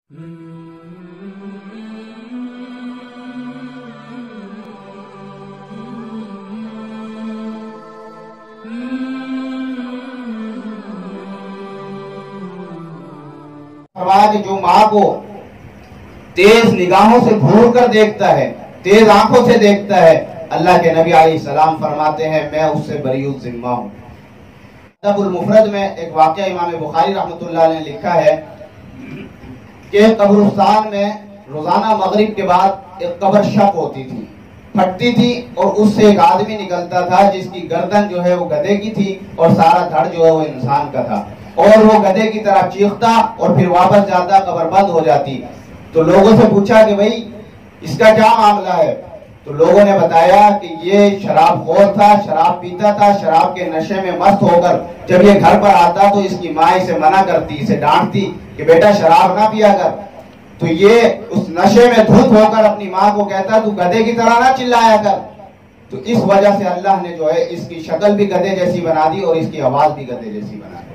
جو ماں کو تیز نگاہوں سے گھور کر دیکھتا ہے، تیز آنکھوں سے دیکھتا ہے، اللہ کے نبی علیہ السلام فرماتے ہیں میں اس سے بری الذمہ ہوں۔ ادب المفرد میں ایک واقعہ امام بخاری رحمۃ اللہ علیہ نے لکھا ہے کہ قبرستان میں روزانہ مغرب کے بعد ایک قبر شق ہوتی تھی، پھٹتی تھی، اور اس سے ایک آدمی نکلتا تھا جس کی گردن جو ہے وہ گدھے کی تھی اور سارا دھڑ جو ہے وہ انسان کا تھا، اور وہ گدھے کی طرح چیختا اور پھر واپس جاتا، قبر بند ہو جاتی۔ تو لوگوں سے پوچھا کہ بھئی اس کا کیا معاملہ ہے؟ تو لوگوں نے بتایا کہ یہ شراب خور تھا، شراب پیتا تھا، شراب کے نشے میں مست ہو کر جب یہ گھر پر آتا تو اس کی ماں اسے منع کرتی، اسے ڈانٹتی کہ بیٹا شراب نہ پیا کر، تو یہ اس نشے میں دھت ہو کر اپنی ماں کو کہتا تو گدھے کی طرح نہ چلایا کر۔ تو اس وجہ سے اللہ نے جو ہے اس کی شکل بھی گدھے جیسی بنا دی اور اس کی آواز بھی گدھے جیسی بنا دی۔